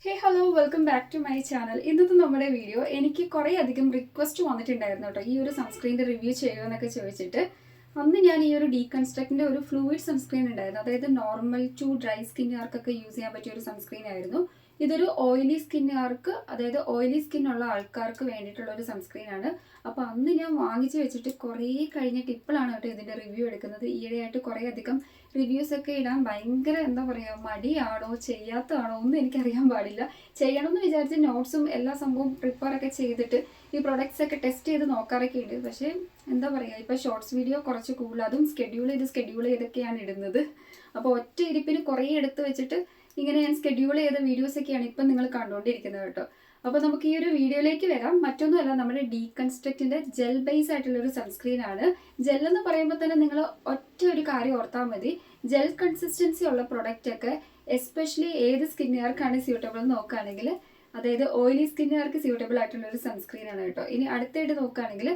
Hey hello welcome back to my channel. ഇന്നത്തെ നമ്മുടെ video എനിക്ക് കുറേ അധികം റിക്വസ്റ്റ് വന്നിട്ടുണ്ടായിരുന്നു കേട്ടോ, ഈ ഒരു സൺസ്ക്രീൻ്റെ റിവ്യൂ ചെയ്യുമോ എന്നൊക്കെ ചോദിച്ചിട്ട്. അന്ന് ഞാൻ ഈ ഒരു ഡീകൺസ്ട്രക്റ്റിൻ്റെ ഒരു ഫ്ലൂയിഡ് സൺസ്ക്രീൻ ഉണ്ടായിരുന്നു, അതായത് നോർമൽ ടു ഡ്രൈ സ്കിന്നുകാർക്കൊക്കെ യൂസ് ചെയ്യാൻ പറ്റിയ ഒരു സൺസ്ക്രീൻ ആയിരുന്നു. ഇതൊരു ഓയിലി സ്കിന്നുകാർക്ക്, അതായത് ഓയിലി സ്കിന്നുള്ള ആൾക്കാർക്ക് വേണ്ടിയിട്ടുള്ള ഒരു സൺസ്ക്രീൻ ആണ്. അപ്പോൾ അന്ന് ഞാൻ വാങ്ങിച്ചു വെച്ചിട്ട് കുറേ കഴിഞ്ഞിട്ട് ഇപ്പോഴാണ് കേട്ടോ ഇതിൻ്റെ റിവ്യൂ എടുക്കുന്നത്. ഈയിടെയായിട്ട് കുറേ അധികം റിവ്യൂസ് ഒക്കെ ഇടാൻ ഭയങ്കര എന്താ പറയുക, മടിയാണോ ചെയ്യാത്തതാണോ ഒന്നും എനിക്കറിയാൻ പാടില്ല. ചെയ്യണമെന്ന് വിചാരിച്ച് നോട്ട്സും എല്ലാ സംഭവവും പ്രിപ്പയർ ഒക്കെ ചെയ്തിട്ട് ഈ പ്രൊഡക്ട്സ് ഒക്കെ ടെസ്റ്റ് ചെയ്ത് നോക്കാറൊക്കെ ഉണ്ട്. പക്ഷേ എന്താ പറയുക, ഇപ്പോൾ ഷോർട്സ് വീഡിയോ കുറച്ച് കൂടുതൽ, അതും സ്കെഡ്യൂൾ ചെയ്തൊക്കെയാണ് ഇടുന്നത്. അപ്പോൾ ഒറ്റ ഇരിപ്പിന് കുറേ എടുത്ത് വെച്ചിട്ട് ഇങ്ങനെ ഞാൻ സ്കെഡ്യൂൾ ചെയ്ത വീഡിയോസൊക്കെയാണ് ഇപ്പം നിങ്ങൾ കണ്ടുകൊണ്ടിരിക്കുന്നത് കേട്ടോ. അപ്പോൾ നമുക്ക് ഈ ഒരു വീഡിയോയിലേക്ക് വരാം. മറ്റൊന്നുമല്ല, നമ്മുടെ ഡീകൺസ്ട്രക്റ്റിൻ്റെ ജെൽ ബേസ് ആയിട്ടുള്ള ഒരു സൺസ്ക്രീൻ ആണ്. ജെൽ എന്ന് പറയുമ്പോൾ തന്നെ നിങ്ങൾ ഒറ്റ ഒരു കാര്യം ഓർത്താൽ മതി, ജെൽ കൺസിസ്റ്റൻസി ഉള്ള പ്രൊഡക്റ്റ് ഒക്കെ എസ്പെഷ്യലി ഏത് സ്കിന്നുകാർക്കാണ് സ്യൂട്ടബിൾ എന്ന് നോക്കുകയാണെങ്കിൽ, അതായത് ഓയിലി സ്കിന്നുകാർക്ക് സ്യൂട്ടബിൾ ആയിട്ടുള്ള ഒരു സൺസ്ക്രീൻ ആണ് കേട്ടോ. ഇനി അടുത്തായിട്ട് നോക്കുകയാണെങ്കിൽ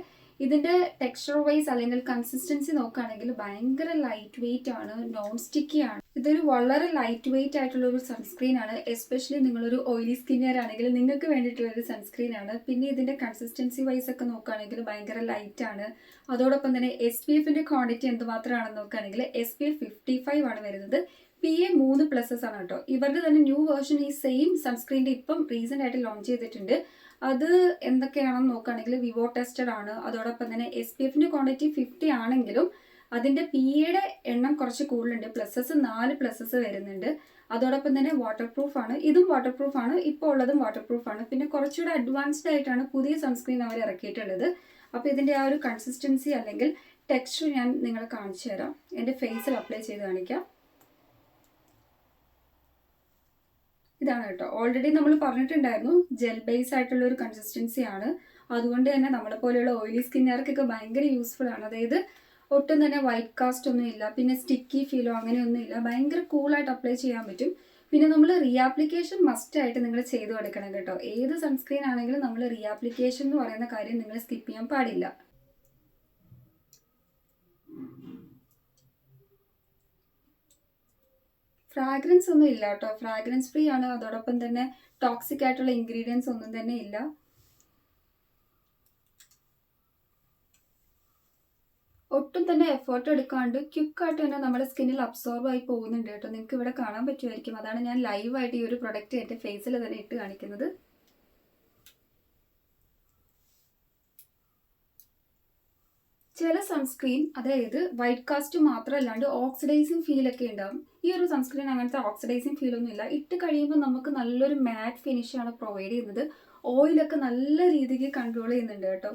ഇതിൻ്റെ ടെക്സ്ചർ വൈസ് അല്ലെങ്കിൽ കൺസിസ്റ്റൻസി നോക്കുകയാണെങ്കിൽ ഭയങ്കര ലൈറ്റ് വെയിറ്റ് ആണ്, നോൺ സ്റ്റിക്കി ആണ്. ഇതൊരു വളരെ ലൈറ്റ് വെയിറ്റ് ആയിട്ടുള്ള ഒരു സൺസ്ക്രീൻ ആണ്. എസ്പെഷ്യലി നിങ്ങളൊരു ഓയിലി സ്കിന്നുകാരാണെങ്കിൽ നിങ്ങൾക്ക് വേണ്ടിയിട്ടുള്ള ഒരു സൺസ്ക്രീൻ ആണ്. പിന്നെ ഇതിൻ്റെ കൺസിസ്റ്റൻസി വൈസ് ഒക്കെ നോക്കുകയാണെങ്കിൽ ഭയങ്കര ലൈറ്റ് ആണ്. അതോടൊപ്പം തന്നെ SPFന്റെ ക്വാണ്ടിറ്റി എന്തുമാത്രമാണെന്ന് നോക്കുകയാണെങ്കിൽ SPF 55 ആണ് വരുന്നത്. PA 3+ ആണ് കേട്ടോ. ഇവരുടെ തന്നെ ന്യൂ വേർഷൻ ഈ സെയിം സൺസ്ക്രീൻ്റെ ഇപ്പം റീസെൻ്റ് ആയിട്ട് ലോഞ്ച് ചെയ്തിട്ടുണ്ട്. അത് എന്തൊക്കെയാണെന്ന് നോക്കുകയാണെങ്കിൽ വിവോ ടെസ്റ്റഡ് ആണ്. അതോടൊപ്പം തന്നെ SPFന്റെ ക്വാണ്ടിറ്റി 50 ആണെങ്കിലും അതിൻ്റെ PAയുടെ എണ്ണം കുറച്ച് കൂടുതലുണ്ട്. 4+ വരുന്നുണ്ട്. അതോടൊപ്പം തന്നെ വാട്ടർ പ്രൂഫ് ആണ്. ഇതും വാട്ടർ പ്രൂഫ് ആണ്, ഇപ്പോൾ ഉള്ളതും വാട്ടർ പ്രൂഫ് ആണ്. പിന്നെ കുറച്ചുകൂടെ അഡ്വാൻസ്ഡ് ആയിട്ടാണ് പുതിയ സൺസ്ക്രീൻ അവർ ഇറക്കിയിട്ടുള്ളത്. അപ്പോൾ ഇതിൻ്റെ ആ ഒരു കൺസിസ്റ്റൻസി അല്ലെങ്കിൽ ടെക്സ്ചർ ഞാൻ നിങ്ങളെ കാണിച്ചു തരാം. എൻ്റെ ഫേസിൽ അപ്ലൈ ചെയ്ത് കാണിക്കാം. ഇതാണ് കേട്ടോ. ഓൾറെഡി നമ്മൾ പറഞ്ഞിട്ടുണ്ടായിരുന്നു ജെൽ ബേസ് ആയിട്ടുള്ള ഒരു കൺസിസ്റ്റൻസി ആണ്. അതുകൊണ്ട് തന്നെ നമ്മളെ പോലെയുള്ള ഓയിലി സ്കിന്നുകാർക്കൊക്കെ ഭയങ്കര യൂസ്ഫുൾ ആണ്. അതായത് ഒട്ടും തന്നെ വൈറ്റ് കാസ്റ്റ് ഒന്നും ഇല്ല, പിന്നെ സ്റ്റിക്കി ഫീലോ അങ്ങനെയൊന്നും ഇല്ല. ഭയങ്കര കൂളായിട്ട് അപ്ലൈ ചെയ്യാൻ പറ്റും. പിന്നെ നമ്മൾ റീആപ്ലിക്കേഷൻ മസ്റ്റ് ആയിട്ട് നിങ്ങൾ ചെയ്തു കൊടുക്കണം കേട്ടോ. ഏത് സൺസ്ക്രീൻ ആണെങ്കിലും നമ്മൾ റീആപ്ലിക്കേഷൻ എന്ന് പറയുന്ന കാര്യം നിങ്ങൾ സ്കിപ്പ് ചെയ്യാൻ പാടില്ല. ഫ്രാഗ്രൻസ് ഒന്നും ഇല്ല കേട്ടോ, ഫ്രാഗ്രൻസ് ഫ്രീ ആണ്. അതോടൊപ്പം തന്നെ ടോക്സിക് ആയിട്ടുള്ള ഇൻഗ്രീഡിയൻസ് ഒന്നും തന്നെ ഇല്ല. ഒട്ടും തന്നെ എഫേർട്ട് എടുക്കാണ്ട് ക്വിക്കായിട്ട് തന്നെ നമ്മുടെ സ്കിന്നിൽ അബ്സോർബ് ആയി പോകുന്നുണ്ട് കേട്ടോ. നിങ്ങൾക്ക് ഇവിടെ കാണാൻ പറ്റുമായിരിക്കും. അതാണ് ഞാൻ ലൈവായിട്ട് ഈ ഒരു പ്രൊഡക്റ്റ് എൻ്റെ ഫേസിൽ തന്നെ ഇട്ട് കാണിക്കുന്നത്. ചില സൺസ്ക്രീൻ, അതായത് വൈറ്റ് കാസ്റ്റ് മാത്രമല്ലാണ്ട് ഓക്സിഡൈസിങ് ഫീൽ ഒക്കെ ഉണ്ടാവും. ഈ ഒരു സൺസ്ക്രീൻ അങ്ങനത്തെ ഓക്സിഡൈസിങ് ഫീൽ ഒന്നും ഇല്ല. ഇട്ട് കഴിയുമ്പോൾ നമുക്ക് നല്ലൊരു മാറ്റ് ഫിനിഷ് ആണ് പ്രൊവൈഡ് ചെയ്യുന്നത്. ഓയിലൊക്കെ നല്ല രീതിക്ക് കൺട്രോൾ ചെയ്യുന്നുണ്ട് കേട്ടോ.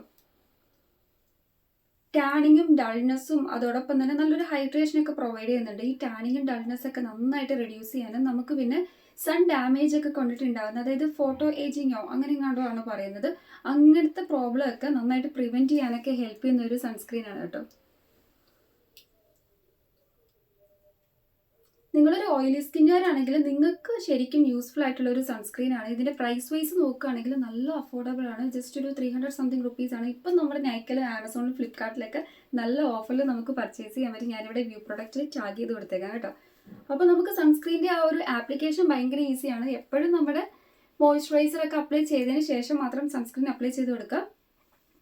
ടാനിങ്ങും ഡൾനെസ്സും അതോടൊപ്പം തന്നെ നല്ലൊരു ഹൈഡ്രേഷനൊക്കെ പ്രൊവൈഡ് ചെയ്യുന്നുണ്ട്. ഈ ടാനിങ്ങും ഡൾനെസ്സൊക്കെ നന്നായിട്ട് റെഡ്യൂസ് ചെയ്യാനും നമുക്ക് പിന്നെ സൺ ഡാമേജ് ഒക്കെ കൊണ്ടിട്ടുണ്ടാകുന്നത്, അതായത് ഫോട്ടോ ഏജിങ്ങോ അങ്ങനെ എങ്ങാണ്ടോ ആണ് പറയുന്നത്, അങ്ങനത്തെ പ്രോബ്ലം ഒക്കെ നന്നായിട്ട് പ്രിവെൻറ്റ് ചെയ്യാനൊക്കെ ഹെൽപ്പ് ചെയ്യുന്ന ഒരു സൺസ്ക്രീൻ ആണ് കേട്ടോ. നിങ്ങളൊരു ഓയിലി സ്കിന്നുകാരാണെങ്കിൽ നിങ്ങൾക്ക് ശരിക്കും യൂസ്ഫുൾ ആയിട്ടുള്ള ഒരു സൺസ്ക്രീൻ ആണ്. ഇതിൻ്റെ പ്രൈസ് വൈസ് നോക്കുകയാണെങ്കിൽ നല്ല അഫോർഡബിൾ ആണ്. ജസ്റ്റ് ഒരു 300 സംതിങ് റുപ്പീസ് ആണ്. ഇപ്പം നമ്മുടെ നൈക്കയിലും ആമസോണിലും ഫ്ലിപ്കാർട്ടിലൊക്കെ നല്ല ഓഫറിൽ നമുക്ക് പർച്ചേസ് ചെയ്യാൻ പറ്റും. ഞാനിവിടെ വ്യൂ പ്രൊഡക്റ്റിൽ ടാഗ് ചെയ്ത് കൊടുത്തേക്കാം കേട്ടോ. അപ്പോൾ നമുക്ക് സൺസ്ക്രീൻ്റെ ആ ഒരു ആപ്ലിക്കേഷൻ ഭയങ്കര ഈസിയാണ്. എപ്പോഴും നമ്മുടെ മോയ്സ്ചറൈസറൊക്കെ അപ്ലൈ ചെയ്തതിന് ശേഷം മാത്രം സൺസ്ക്രീൻ അപ്ലൈ ചെയ്ത് കൊടുക്കുക.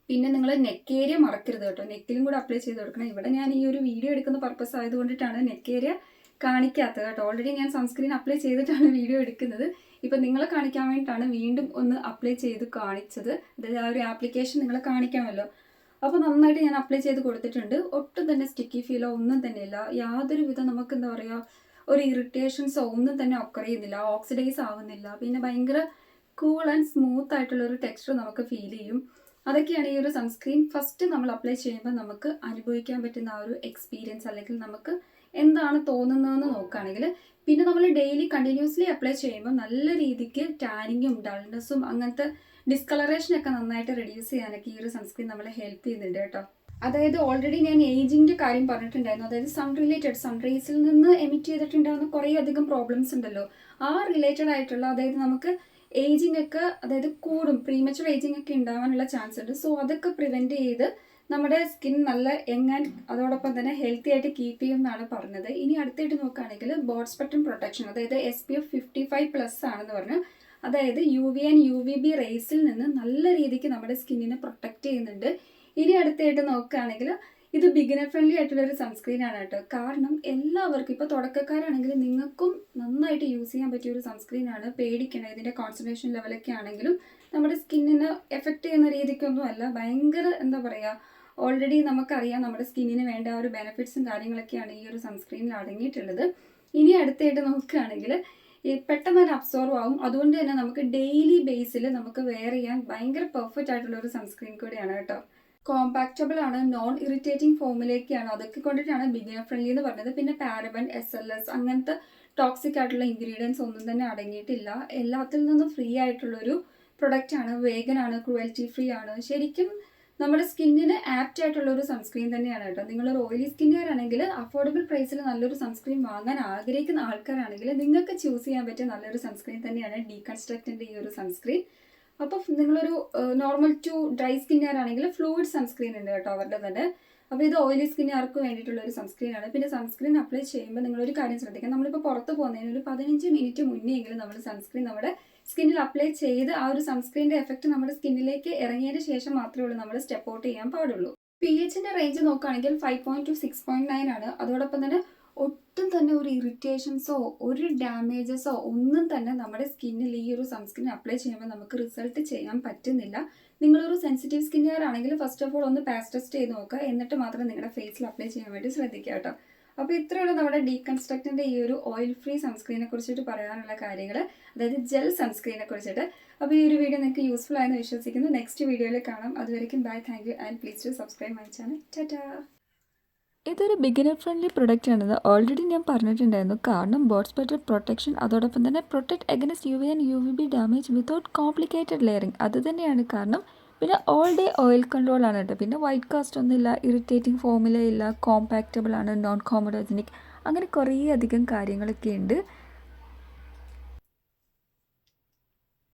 പിന്നെ നിങ്ങൾ നെക്ക് ഏരിയ മറക്കരുത് കേട്ടോ, നെക്കിലും കൂടെ അപ്ലൈ ചെയ്ത് കൊടുക്കണം. ഇവിടെ ഞാൻ ഈ ഒരു വീഡിയോ എടുക്കുന്ന പർപ്പസ് ആയതുകൊണ്ടിട്ടാണ് നെക്ക് ഏരിയ കാണിക്കാത്തത് കേട്ടോ. ഓൾറെഡി ഞാൻ സൺസ്ക്രീൻ അപ്ലൈ ചെയ്തിട്ടാണ് വീഡിയോ എടുക്കുന്നത്. ഇപ്പം നിങ്ങളെ കാണിക്കാൻ വേണ്ടിയിട്ടാണ് വീണ്ടും ഒന്ന് അപ്ലൈ ചെയ്ത് കാണിച്ചത്. അതായത് ആ ഒരു ആപ്ലിക്കേഷൻ നിങ്ങളെ കാണിക്കാമല്ലോ. അപ്പോൾ നന്നായിട്ട് ഞാൻ അപ്ലൈ ചെയ്ത് കൊടുത്തിട്ടുണ്ട്. ഒട്ടും തന്നെ സ്റ്റിക്കി ഫീലോ ഒന്നും തന്നെ ഇല്ല. യാതൊരു വിധം നമുക്ക് എന്താ പറയുക, ഒരു ഇറിറ്റേഷൻസോ ഒന്നും തന്നെ ഒക്കർ ചെയ്യുന്നില്ല, ഓക്സിഡൈസ് ആവുന്നില്ല. പിന്നെ ഭയങ്കര കൂൾ ആൻഡ് സ്മൂത്ത് ആയിട്ടുള്ള ഒരു ടെക്സ്ചർ നമുക്ക് ഫീൽ ചെയ്യും. അതൊക്കെയാണ് ഈ ഒരു സൺസ്ക്രീൻ ഫസ്റ്റ് നമ്മൾ അപ്ലൈ ചെയ്യുമ്പോൾ നമുക്ക് അനുഭവിക്കാൻ പറ്റുന്ന ആ ഒരു എക്സ്പീരിയൻസ്, അല്ലെങ്കിൽ നമുക്ക് എന്താണ് തോന്നുന്നതെന്ന് നോക്കുകയാണെങ്കിൽ. പിന്നെ നമ്മൾ ഡെയിലി കണ്ടിന്യൂസ്ലി അപ്ലൈ ചെയ്യുമ്പോൾ നല്ല രീതിക്ക് ടാനിങ്ങും ഡൾനെസ്സും അങ്ങനത്തെ ഡിസ്കളറേഷനൊക്കെ നന്നായിട്ട് റെഡ്യൂസ് ചെയ്യാനൊക്കെ ഈ ഒരു സൺസ്ക്രീൻ നമ്മളെ ഹെൽപ്പ് ചെയ്യുന്നുണ്ട് കേട്ടോ. അതായത് ഓൾറെഡി ഞാൻ ഏജിങ്ങിൻ്റെ കാര്യം പറഞ്ഞിട്ടുണ്ടായിരുന്നു. അതായത് സൺ റേസിൽ നിന്ന് എമിറ്റ് ചെയ്തിട്ടുണ്ടാകുന്ന കുറേ അധികം പ്രോബ്ലംസ് ഉണ്ടല്ലോ, ആ റിലേറ്റഡ് ആയിട്ടുള്ള, അതായത് നമുക്ക് ഏജിങ് ഒക്കെ, അതായത് കൂടും, പ്രീമച്ചുർ ഏജിങ് ഒക്കെ ഉണ്ടാവാനുള്ള ചാൻസ് ഉണ്ട്. സോ അതൊക്കെ പ്രിവെൻറ്റ് ചെയ്ത് നമ്മുടെ സ്കിൻ നല്ല യങ് ആൻഡ് അതോടൊപ്പം തന്നെ ഹെൽത്തി ആയിട്ട് കീപ്പ് ചെയ്യും എന്നാണ് പറഞ്ഞത്. ഇനി അടുത്തായിട്ട് നോക്കുകയാണെങ്കിൽ ബോഡ് സ്പെക്ട്രം പ്രൊട്ടക്ഷൻ, അതായത് SPF 55+ ആണെന്ന് പറഞ്ഞു. അതായത് UV ആൻഡ് UVB റേസിൽ നിന്ന് നല്ല രീതിക്ക് നമ്മുടെ സ്കിന്നിനെ പ്രൊട്ടക്റ്റ് ചെയ്യുന്നുണ്ട്. ഇനി അടുത്തായിട്ട് നോക്കുകയാണെങ്കിൽ ഇത് ബിഗിനർ ഫ്രണ്ട്ലി ആയിട്ടുള്ള ഒരു സൺസ്ക്രീൻ ആണ് കേട്ടോ. കാരണം എല്ലാവർക്കും ഇപ്പോൾ തുടക്കക്കാരാണെങ്കിൽ നിങ്ങൾക്കും നന്നായിട്ട് യൂസ് ചെയ്യാൻ പറ്റിയ ഒരു സൺസ്ക്രീൻ ആണ്. പേടിക്കണം, ഇതിൻ്റെ കോൺസെൻട്രേഷൻ ലെവലൊക്കെ ആണെങ്കിലും നമ്മുടെ സ്കിന്നിനെ എഫക്റ്റ് ചെയ്യുന്ന രീതിക്കൊന്നും അല്ല. ഭയങ്കര എന്താ പറയുക, ഓൾറെഡി നമുക്കറിയാം നമ്മുടെ സ്കിന്നിന് വേണ്ട ആ ഒരു ബെനിഫിറ്റ്സും കാര്യങ്ങളൊക്കെയാണ് ഈ ഒരു സൺസ്ക്രീനിൽ അടങ്ങിയിട്ടുള്ളത്. ഇനി അടുത്തായിട്ട് നോക്കുകയാണെങ്കിൽ പെട്ടെന്ന് തന്നെ അബ്സോർവ് ആവും. അതുകൊണ്ട് തന്നെ നമുക്ക് ഡെയിലി ബേസിൽ നമുക്ക് വെയർ ചെയ്യാൻ ഭയങ്കര പെർഫെക്റ്റ് ആയിട്ടുള്ള ഒരു സൺസ്ക്രീൻ കൂടിയാണ് കേട്ടോ. കോമ്പാക്റ്റബിൾ ആണ്, നോൺ ഇറിറ്റേറ്റിംഗ് ഫോമിലേക്കാണ്, അതൊക്കെ കൊണ്ടിട്ടാണ് ബിഗിനർ ഫ്രണ്ട്ലി എന്ന് പറഞ്ഞത്. പിന്നെ പാരബൻ, SLS അങ്ങനത്തെ ടോക്സിക് ആയിട്ടുള്ള ഇൻഗ്രീഡിയൻസ് ഒന്നും തന്നെ അടങ്ങിയിട്ടില്ല. എല്ലാത്തിൽ നിന്നും ഫ്രീ ആയിട്ടുള്ളൊരു പ്രൊഡക്റ്റ് ആണ്. വേഗൻ ആണ്, ക്രുവൽറ്റി ഫ്രീ ആണ്. ശരിക്കും നമ്മുടെ സ്കിന്നിന് ആപ്റ്റ് ആയിട്ടുള്ള ഒരു സൺസ്ക്രീൻ തന്നെയാണ് കേട്ടോ. നിങ്ങളൊരു ഓയിലി സ്കിന്നുകാരാണെങ്കിൽ അഫോർഡബിൾ പ്രൈസിൽ നല്ലൊരു സൺസ്ക്രീൻ വാങ്ങാൻ ആഗ്രഹിക്കുന്ന ആൾക്കാരാണെങ്കിൽ നിങ്ങൾക്ക് ചൂസ് ചെയ്യാൻ പറ്റിയ നല്ലൊരു സൺസ്ക്രീൻ തന്നെയാണ് ഡീകൺസ്ട്രക്റ്റിൻ്റെ ഈ ഒരു സൺസ്ക്രീൻ. അപ്പോൾ നിങ്ങളൊരു നോർമൽ ടു ഡ്രൈ സ്കിന്നുകാരാണെങ്കിൽ ഫ്ലൂയിഡ് സൺസ്ക്രീൻ ഉണ്ട് കേട്ടോ അവരുടെ തന്നെ. അപ്പോൾ ഇത് ഓയിലി സ്കിന്നുകാർക്ക് വേണ്ടിയിട്ടുള്ള ഒരു സൺസ്ക്രീൻ ആണ്. പിന്നെ സൺസ്ക്രീൻ അപ്ലൈ ചെയ്യുമ്പോൾ നിങ്ങളൊരു കാര്യം ശ്രദ്ധിക്കാം, നമ്മളിപ്പോൾ പുറത്ത് പോകുന്നതിന് ഒരു 15 മിനിറ്റ് മുന്നേ എങ്കിലും നമ്മൾ സൺസ്ക്രീൻ നമ്മുടെ സ്കിന്നിൽ അപ്ലൈ ചെയ്ത് ആ ഒരു സൺസ്ക്രീനിൻ്റെ എഫക്റ്റ് നമ്മുടെ സ്കിന്നിലേക്ക് ഇറങ്ങിയതിന് ശേഷം മാത്രമേ ഉള്ളൂ നമ്മൾ സ്റ്റെപ്പ് ഔട്ട് ചെയ്യാൻ പാടുള്ളൂ. pHന്റെ റേഞ്ച് നോക്കുകയാണെങ്കിൽ 5.2 to 6.9 ആണ്. അതോടൊപ്പം തന്നെ ഒട്ടും തന്നെ ഒരു ഇറിറ്റേഷൻസോ ഒരു ഡാമേജസോ ഒന്നും തന്നെ നമ്മുടെ സ്കിന്നിൽ ഈ ഒരു സൺസ്ക്രീൻ അപ്ലൈ ചെയ്യുമ്പോൾ നമുക്ക് റിസൾട്ട് ചെയ്യാൻ പറ്റുന്നില്ല. നിങ്ങളൊരു സെൻസിറ്റീവ് സ്കിന്നുകാരാണെങ്കിൽ ഫസ്റ്റ് ഓഫ് ഓൾ ഒന്ന് പാച്ച് ടെസ്റ്റ് ചെയ്ത് നോക്കുക, എന്നിട്ട് മാത്രം നിങ്ങളുടെ ഫേസിൽ അപ്ലൈ ചെയ്യാൻ വേണ്ടി ശ്രദ്ധിക്കുക കേട്ടോ. അപ്പോൾ ഇത്രയുള്ള നമ്മുടെ ഡീകൺസ്ട്രക്റ്റിൻ്റെ ഈ ഒരു ഓയിൽ ഫ്രീ സൺസ്ക്രീനെ കുറിച്ചിട്ട് പറയാനുള്ള കാര്യങ്ങൾ, അതായത് ജെൽ സൺസ്ക്രീനെ കുറിച്ചിട്ട്. അപ്പോൾ ഈ ഒരു വീഡിയോ നിങ്ങൾക്ക് യൂസ്ഫുൾ ആയെന്ന് വിശ്വസിക്കുന്നു. നെക്സ്റ്റ് വീഡിയോയിൽ കാണാം. അതുവരെയ്ക്കും bye, thank you and please to subscribe my channel. ടാറ്റാ. ഇതൊരു ബിഗിനർ ഫ്രണ്ട്ലി പ്രൊഡക്റ്റ് ആണെന്ന് ഓൾറെഡി ഞാൻ പറഞ്ഞിട്ടുണ്ടായിരുന്നു. കാരണം ബോഡി സ്പെറ്റർ പ്രൊട്ടക്ഷൻ, അതോടൊപ്പം തന്നെ protect against UV and UVB damage without complicated layering, അത് തന്നെയാണ് കാരണം. പിന്നെ ഓൾ ഡേ ഓയിൽ കൺട്രോൾ ആണ് കേട്ടോ. പിന്നെ വൈറ്റ് കാസ്റ്റ് ഒന്നുമില്ല, ഇറിറ്റേറ്റിംഗ് ഫോമിലേ ഇല്ല, കോമ്പാക്റ്റബിൾ ആണ്, നോൺ കോമഡോജനിക്, അങ്ങനെ കുറേ അധികം കാര്യങ്ങളൊക്കെ ഉണ്ട്.